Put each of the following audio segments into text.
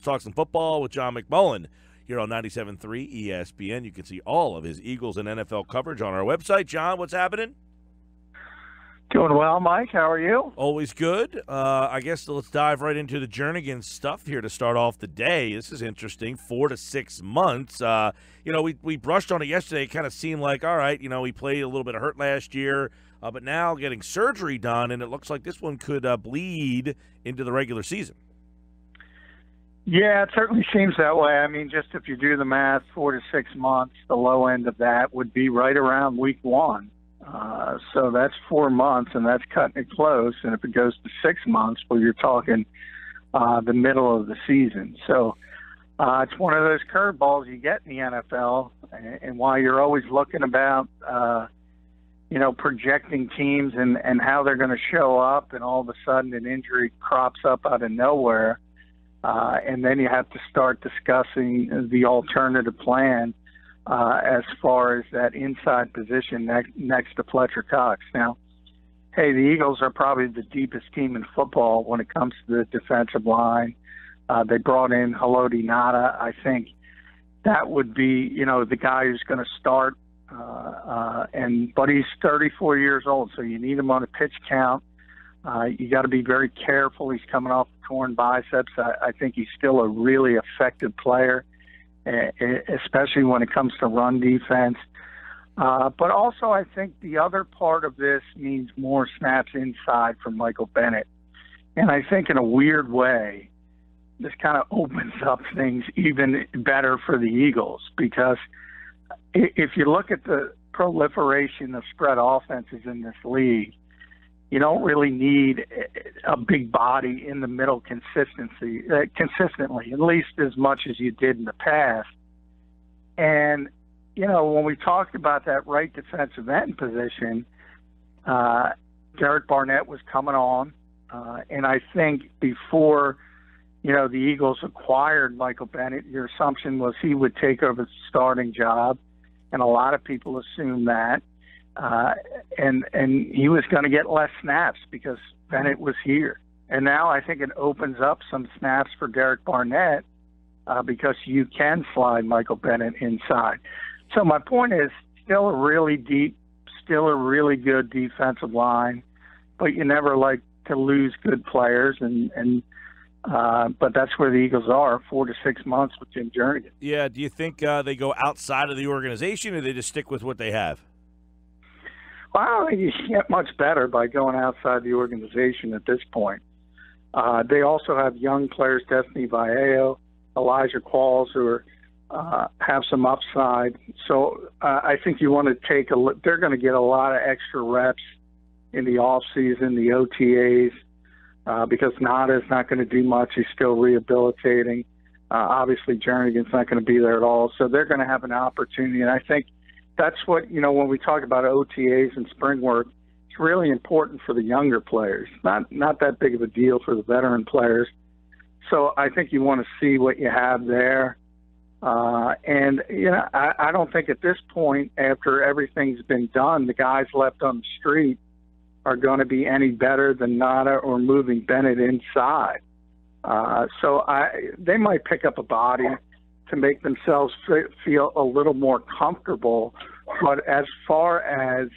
Let's talk some football with John McMullen here on 97.3 ESPN. You can see all of his Eagles and NFL coverage on our website. John, what's happening? Doing well, Mike. How are you? Always good. I guess let's dive right into the Jernigan stuff here to start off the day. This is interesting. 4 to 6 months. We brushed on it yesterday. It kind of seemed like, all right, he played a little bit of hurt last year, but now getting surgery done, and it looks like this one could bleed into the regular season. Yeah, it certainly seems that way. I mean, just if you do the math, 4 to 6 months, the low end of that would be right around week 1. So that's 4 months, and that's cutting it close. And if it goes to 6 months, well, you're talking the middle of the season. So it's one of those curveballs you get in the NFL, and why you're always looking about, projecting teams and how they're going to show up, and all of a sudden an injury crops up out of nowhere, and then you have to start discussing the alternative plan as far as that inside position next to Fletcher Cox. Now, hey, the Eagles are probably the deepest team in football when it comes to the defensive line. They brought in Haloti Ngata. I think that would be, the guy who's going to start. But he's 34 years old, so you need him on a pitch count. You got to be very careful. He's coming off torn biceps. I think he's still a really effective player, especially when it comes to run defense. But also I think the other part of this means more snaps inside for Michael Bennett. And I think in a weird way, this kind of opens up things even better for the Eagles, because if you look at the proliferation of spread offenses in this league, you don't really need a big body in the middle consistently, at least as much as you did in the past. And, when we talked about that right defensive end position, Derek Barnett was coming on. And I think before, the Eagles acquired Michael Bennett, your assumption was he would take over the starting job. And a lot of people assumed that. And he was going to get less snaps because Bennett was here. And now I think it opens up some snaps for Derek Barnett because you can slide Michael Bennett inside. So my point is, still a really deep, still a really good defensive line, but you never like to lose good players. But that's where the Eagles are, 4 to 6 months with Tim Jernigan. Yeah, do you think they go outside of the organization, or they just stick with what they have? Well, I don't think you get much better by going outside the organization at this point. They also have young players, Destiny Vallejo, Elijah Qualls, who have some upside. So I think you want to take they're going to get a lot of extra reps in the offseason, the OTAs, because Nada's not going to do much. He's still rehabilitating. Obviously, Jernigan's not going to be there at all. So they're going to have an opportunity. And I think that's what, when we talk about OTAs and spring work, it's really important for the younger players. Not that big of a deal for the veteran players. So I think you want to see what you have there. I don't think at this point, after everything's been done, the guys left on the street are going to be any better than Nada or moving Bennett inside. So they might pick up a body to make themselves feel a little more comfortable. But as far as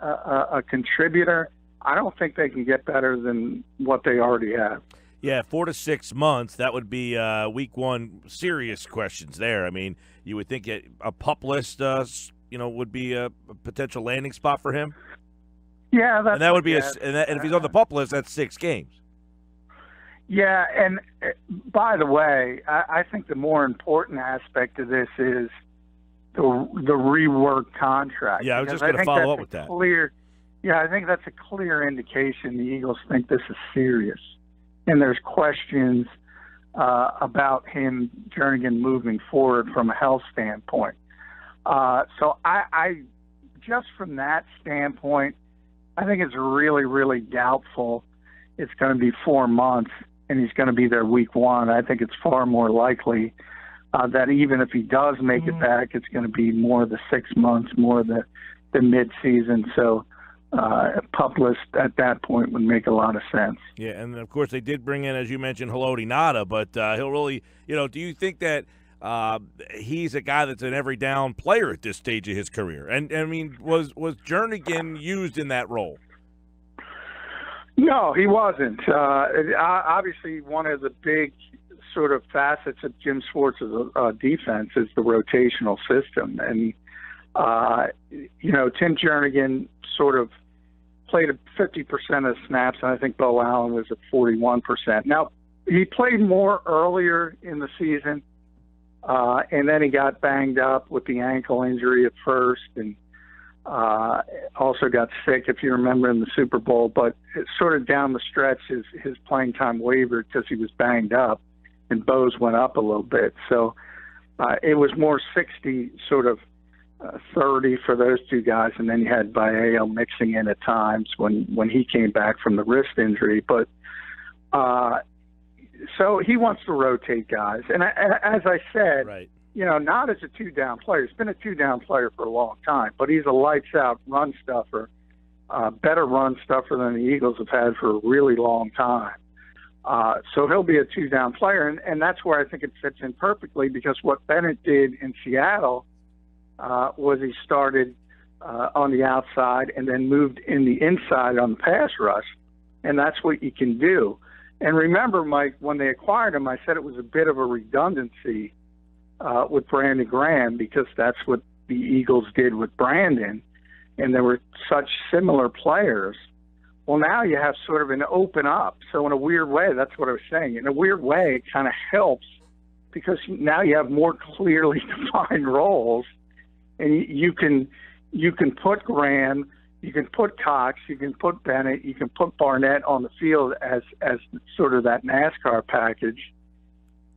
a contributor, I don't think they can get better than what they already have. Yeah, 4 to 6 months, that would be week 1 serious questions there. I mean, you would think a PUP list, would be a potential landing spot for him? Yeah, and that would be and if he's on the PUP list, that's 6 games. Yeah, and by the way, I think the more important aspect of this is the reworked contract. Yeah, I was just going to follow up with that. I think that's a clear indication the Eagles think this is serious. And there's questions about him, Jernigan, moving forward from a health standpoint. So I just from that standpoint, I think it's really, really doubtful it's going to be 4 months and he's going to be there week 1. I think it's far more likely that even if he does make it back, it's going to be more the 6 months, more the mid-season. So pup list at that point would make a lot of sense. Yeah, and of course they did bring in, as you mentioned, Haloti Ngata, but he'll really, do you think that he's a guy that's an every down player at this stage of his career? And I mean, was Jernigan used in that role? No, he wasn't. Obviously, one of the big sort of facets of Jim Schwartz's defense is the rotational system. And, Tim Jernigan sort of played 50% of snaps, and I think Bo Allen was at 41%. Now, he played more earlier in the season, and then he got banged up with the ankle injury at first, and also got sick, if you remember, in the Super Bowl. But sort of down the stretch, his playing time wavered because he was banged up, and Bo's went up a little bit. So it was more 60, sort of 30 for those two guys, and then you had Baeo mixing in at times when he came back from the wrist injury. But so he wants to rotate guys. And as I said, right. Not as a two-down player. He's been a two-down player for a long time, but he's a lights-out run stuffer, better run stuffer than the Eagles have had for a really long time. So he'll be a two-down player, and that's where I think it fits in perfectly, because what Bennett did in Seattle was he started on the outside and then moved in the inside on the pass rush, and that's what you can do. And remember, Mike, when they acquired him, I said it was a bit of a redundancy with Brandon Graham, because that's what the Eagles did with Brandon, and there were such similar players. Well, now you have sort of an open up. So in a weird way, that's what I was saying. In a weird way, it kind of helps, because now you have more clearly defined roles, and you can put Graham, you can put Cox, you can put Bennett, you can put Barnett on the field as sort of that NASCAR package.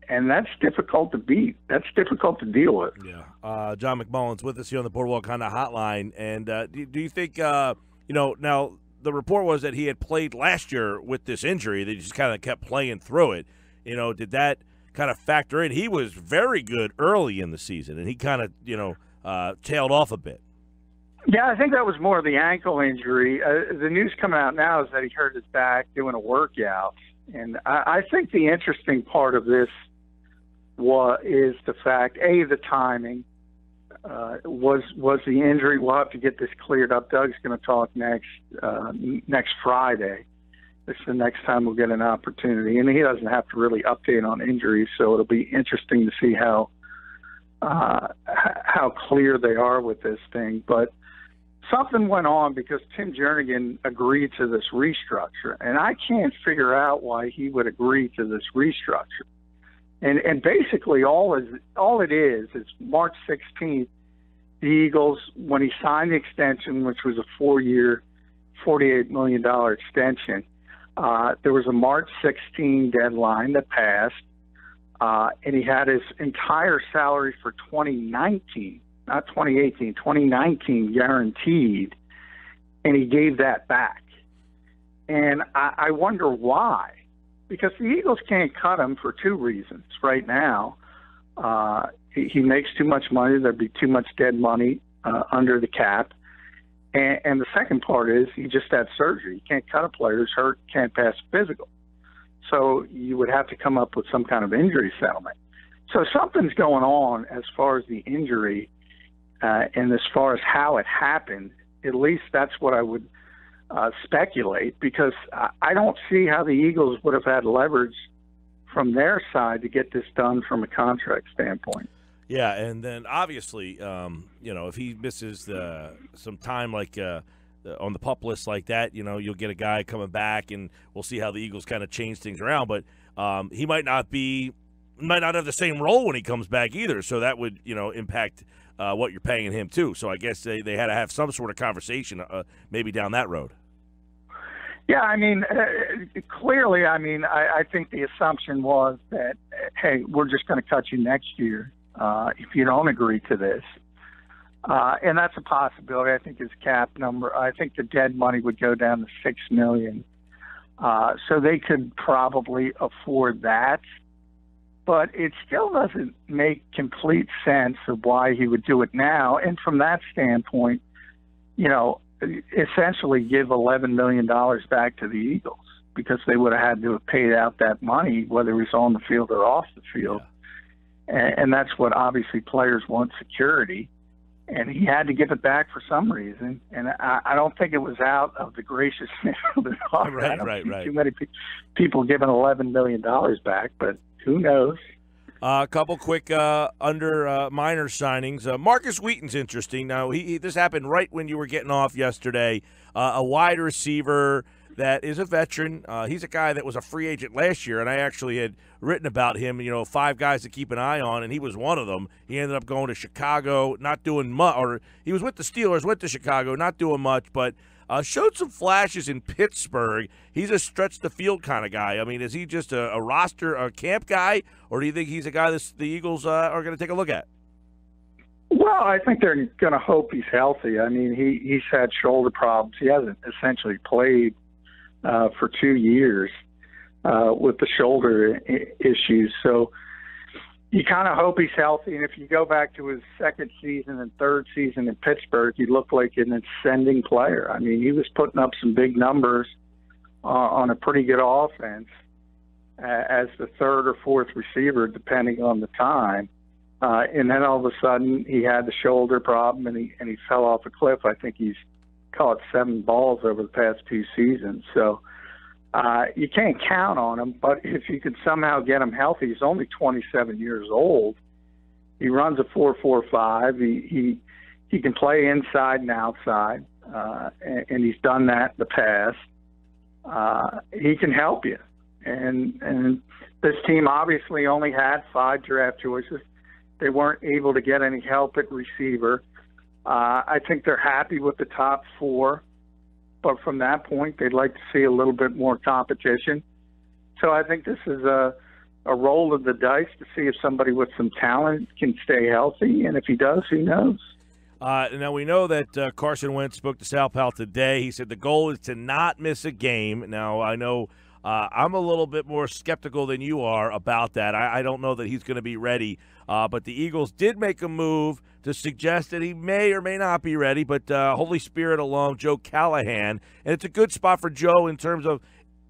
And that's difficult to beat. That's difficult to deal with. Yeah. John McMullen's with us here on the Boardwalk Honda Hotline. And do you think, now the report was that he had played last year with this injury, that he just kind of kept playing through it. Did that kind of factor in? He was very good early in the season, and he kind of, tailed off a bit. Yeah, I think that was more of the ankle injury. The news coming out now is that he hurt his back doing a workout. And I think the interesting part of this is the fact, the timing. Was the injury? We'll have to get this cleared up. Doug's going to talk next Friday. This is the next time we'll get an opportunity, and he doesn't have to really update on injuries, so it'll be interesting to see how clear they are with this thing. But something went on, because Tim Jernigan agreed to this restructure, and I can't figure out why he would agree to this restructure. And basically all it is March 16th, the Eagles, when he signed the extension, which was a 4-year, $48 million extension, there was a March 16 deadline that passed, and he had his entire salary for 2019, not 2018, 2019 guaranteed, and he gave that back. And I wonder why. Because the Eagles can't cut him for two reasons right now. He makes too much money. There'd be too much dead money under the cap. And the second part is he just had surgery. You can't cut a player who's hurt, can't pass physical. So you would have to come up with some kind of injury settlement. So something's going on as far as the injury and as far as how it happened. At least that's what I would speculate, because I don't see how the Eagles would have had leverage from their side to get this done from a contract standpoint. Yeah, and then obviously, if he misses some time like on the PUP list like that, you'll get a guy coming back, and we'll see how the Eagles kind of change things around. But he might not have the same role when he comes back either, so that would impact what you're paying him too. So I guess they had to have some sort of conversation maybe down that road. Yeah, I mean, clearly, I think the assumption was that, hey, we're just going to cut you next year if you don't agree to this. And that's a possibility. I think his cap number, I think the dead money would go down to $6 million. So they could probably afford that. But it still doesn't make complete sense of why he would do it now. And from that standpoint, essentially give $11 million back to the Eagles because they would have had to have paid out that money, whether it was on the field or off the field. Yeah. And that's what obviously players want, security. And he had to give it back for some reason. And I don't think it was out of the graciousness of the offer. Right. Too many people giving $11 million back, but who knows? A couple quick minor signings. Markus Weaton's interesting. Now, this happened right when you were getting off yesterday. A wide receiver that is a veteran. He's a guy that was a free agent last year, and I actually had written about him, 5 guys to keep an eye on, and he was one of them. He ended up going to Chicago, not doing much, or he was with the Steelers, went to Chicago, not doing much, but showed some flashes in Pittsburgh. He's a stretch-the-field kind of guy. I mean, is he just a roster, a camp guy, or do you think he's a guy that the Eagles are going to take a look at? Well, I think they're going to hope he's healthy. I mean, he's had shoulder problems. He hasn't essentially played for 2 years with the shoulder issues. So you kind of hope he's healthy. And if you go back to his second season and third season in Pittsburgh, he looked like an ascending player. I mean, he was putting up some big numbers on a pretty good offense as the third or fourth receiver, depending on the time. And then all of a sudden he had the shoulder problem and he fell off a cliff. I think he's caught 7 balls over the past 2 seasons. So you can't count on him, but if you could somehow get him healthy, he's only 27 years old. He runs a 4.45. He can play inside and outside, and he's done that in the past. He can help you. And this team obviously only had 5 draft choices. They weren't able to get any help at receiver. I think they're happy with the top 4, but from that point, they'd like to see a little bit more competition. So I think this is a roll of the dice to see if somebody with some talent can stay healthy, and if he does, who knows? Now, we know that Carson Wentz spoke to Sal Pal today. He said the goal is to not miss a game. Now, I know I'm a little bit more skeptical than you are about that. I don't know that he's going to be ready. But the Eagles did make a move to suggest that he may or may not be ready. But Holy Spirit alum Joe Callahan, and it's a good spot for Joe in terms of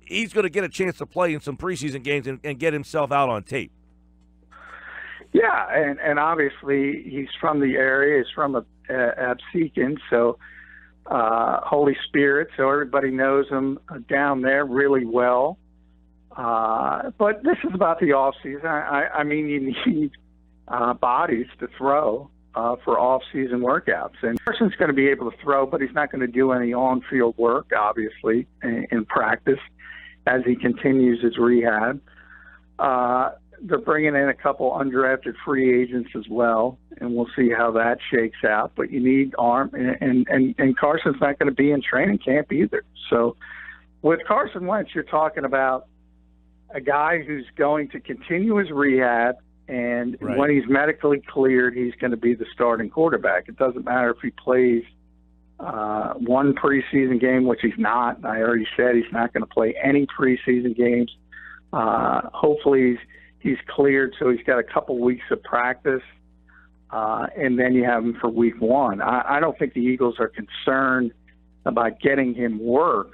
he's going to get a chance to play in some preseason games and get himself out on tape. Yeah, and obviously he's from the area. He's from Absecon, so Holy Spirit, so everybody knows him down there really well. But this is about the off season. I mean, you need bodies to throw for off-season workouts. And Carson's going to be able to throw, but he's not going to do any on-field work, obviously, in practice as he continues his rehab. They're bringing in a couple undrafted free agents as well, and we'll see how that shakes out. But you need arm, and Carson's not going to be in training camp either. So with Carson Wentz, you're talking about a guy who's going to continue his rehab, and when he's medically cleared, he's going to be the starting quarterback. It doesn't matter if he plays one preseason game, which he's not. I already said he's not going to play any preseason games. Hopefully he's cleared, so he's got a couple weeks of practice, and then you have him for week 1. I don't think the Eagles are concerned about getting him work,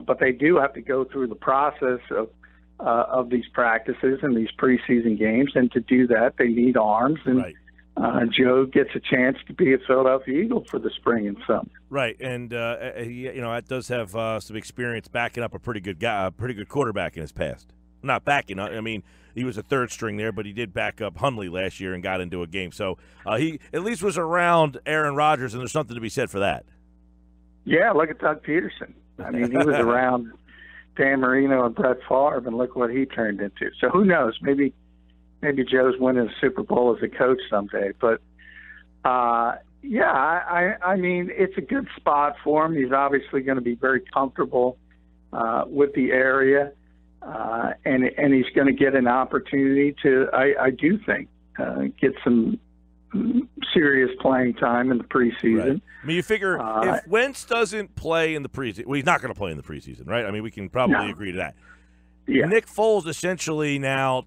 but they do have to go through the process of these practices and these preseason games, and to do that, they need arms, and Joe gets a chance to be a Philadelphia Eagle for the spring and summer. Right, and that does have some experience backing up a pretty good guy, a pretty good quarterback in his past. Not backing up. I mean, he was a third string there, but he did back up Hundley last year and got into a game. So he at least was around Aaron Rodgers, and there's something to be said for that. Yeah, look at Doug Peterson. I mean, he was around Dan Marino and Brett Favre, and look what he turned into. So who knows? Maybe Joe's winning a Super Bowl as a coach someday. But, I mean, it's a good spot for him. He's obviously going to be very comfortable with the area. And he's going to get an opportunity to, I do think, get some serious playing time in the preseason. Right. I mean, you figure if Wentz doesn't play in the preseason, well, he's not going to play in the preseason, right? I mean, we can probably agree to that. Yeah. Nick Foles essentially now,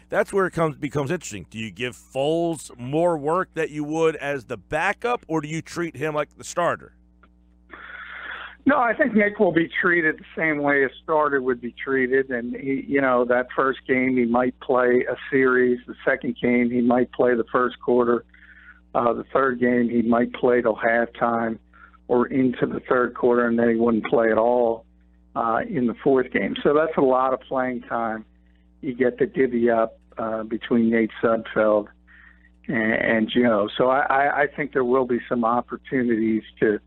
that's where it becomes interesting. Do you give Foles more work that you would as the backup, or do you treat him like the starter? No, I think Nick will be treated the same way a starter would be treated. And, that first game he might play a series. The second game he might play the first quarter. The third game he might play till halftime or into the third quarter, and then he wouldn't play at all in the fourth game. So that's a lot of playing time you get to divvy up between Nate Sudfeld and Joe. So I think there will be some opportunities to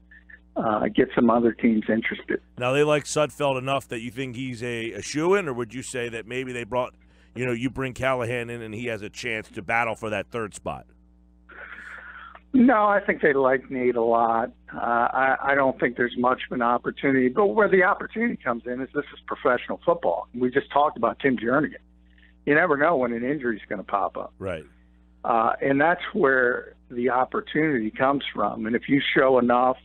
get some other teams interested. Now, they like Sudfeld enough that you think he's a shoo-in, or would you say that maybe they brought, you bring Callahan in and he has a chance to battle for that third spot? No, I think they like Nate a lot. I don't think there's much of an opportunity. But where the opportunity comes in is this is professional football. We just talked about Tim Jernigan. You never know when an injury is going to pop up. Right. And that's where the opportunity comes from. And if you show enough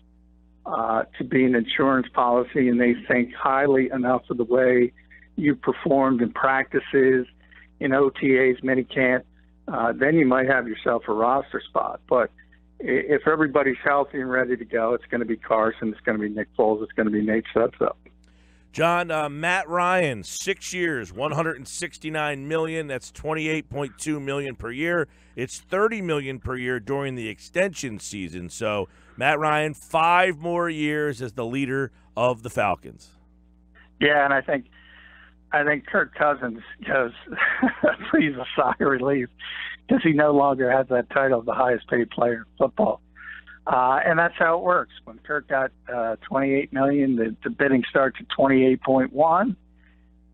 to be an insurance policy and they think highly enough of the way you performed in practices, in OTAs, minicamp, then you might have yourself a roster spot. But if everybody's healthy and ready to go, it's going to be Carson, it's going to be Nick Foles, it's going to be Nate Sudfeld. John, Matt Ryan, 6 years, $169 million. That's $28.2 million per year. It's $30 million per year during the extension season. So Matt Ryan, 5 more years as the leader of the Falcons. Yeah, and I think Kirk Cousins breathes a sigh of relief because he no longer has that title of the highest paid player in football. And that's how it works. When Kirk got $28 million, the bidding starts at $28.1.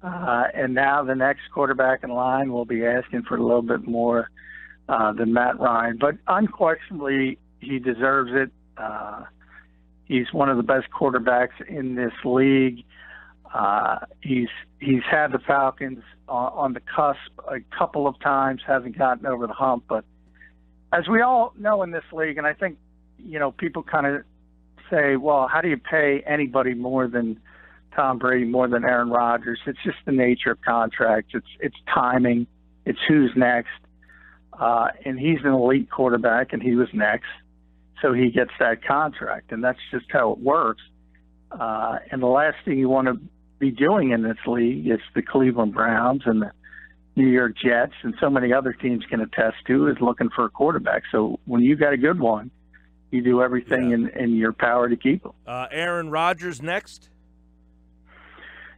And now the next quarterback in line will be asking for a little bit more than Matt Ryan. But unquestionably, he deserves it. He's one of the best quarterbacks in this league. He's had the Falcons on the cusp a couple of times, hasn't gotten over the hump. But as we all know in this league, and I think, people kind of say, well, how do you pay anybody more than Tom Brady, more than Aaron Rodgers? It's just the nature of contracts. It's timing. It's who's next. And he's an elite quarterback, and he was next. So he gets that contract, and that's just how it works. And the last thing you want to be doing in this league is the Cleveland Browns and the New York Jets and so many other teams can attest to is looking for a quarterback. So when you got a good one, you do everything in your power to keep him. Aaron Rodgers next?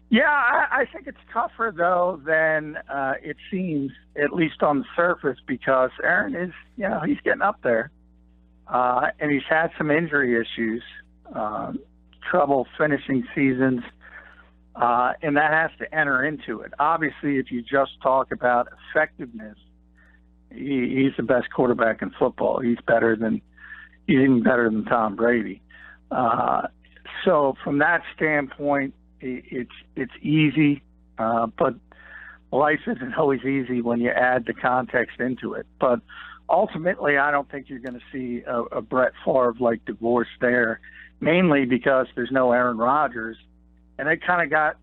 Yeah, I think it's tougher, though, than it seems, at least on the surface, because Aaron is, he's getting up there. And he's had some injury issues, trouble finishing seasons, and that has to enter into it. Obviously, if you just talk about effectiveness, he's the best quarterback in football. He's even better than Tom Brady. So from that standpoint, it's easy, but life isn't always easy when you add the context into it. But ultimately, I don't think you're going to see a Brett Favre-like divorce there, mainly because there's no Aaron Rodgers. And they kind of got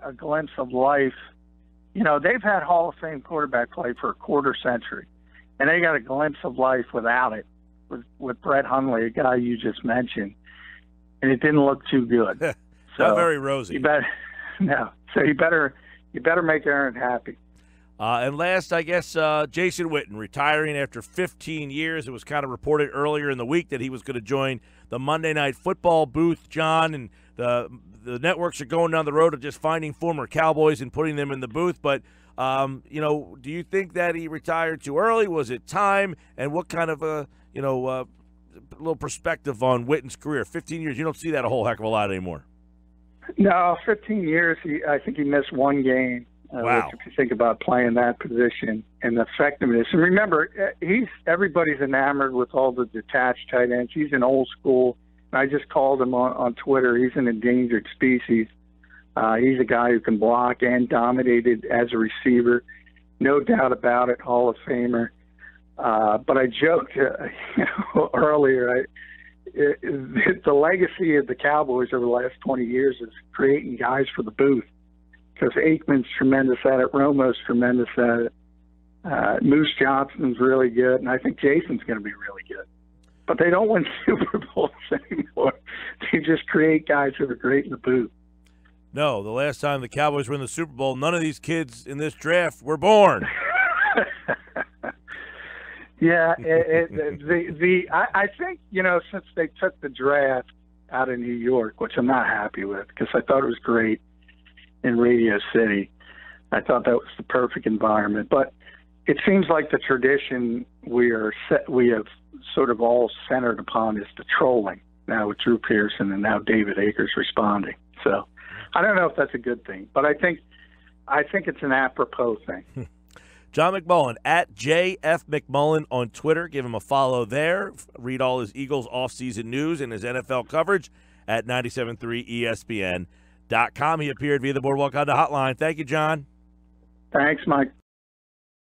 a glimpse of life. They've had Hall of Fame quarterback play for a quarter century, and they got a glimpse of life without it, with Brett Hundley, a guy you just mentioned, and it didn't look too good. So not very rosy. You better make Aaron happy. And last, I guess, Jason Witten retiring after 15 years. It was kind of reported earlier in the week that he was going to join the Monday Night Football booth, John, and the networks are going down the road of just finding former Cowboys and putting them in the booth. But, do you think that he retired too early? Was it time? And what kind of a little perspective on Witten's career? 15 years, you don't see that a whole heck of a lot anymore. No, 15 years, I think he missed one game. Wow. If you think about playing that position and the effectiveness. And remember, everybody's enamored with all the detached tight ends. He's an old school. I just called him on Twitter. He's an endangered species. He's a guy who can block and dominated as a receiver. No doubt about it, Hall of Famer. But I joked earlier, the legacy of the Cowboys over the last 20 years is creating guys for the booth. Because Aikman's tremendous at it, Romo's tremendous at it, Moose Johnson's really good, and I think Jason's going to be really good. but they don't win Super Bowls anymore. They just create guys who are great in the boot. No, the last time the Cowboys were in the Super Bowl, none of these kids in this draft were born. Yeah, I think, since they took the draft out of New York, which I'm not happy with because I thought it was great in Radio City. I thought that was the perfect environment. But it seems like the tradition we have sort of all centered upon is the trolling now with Drew Pearson and now David Akers responding. So I don't know if that's a good thing, but I think it's an apropos thing. John McMullen, at JF McMullen on Twitter. Give him a follow there. Read all his Eagles offseason news and his NFL coverage at 97.3ESPN.com. He appeared via the Boardwalk Honda hotline. Thank you, John. Thanks, Mike.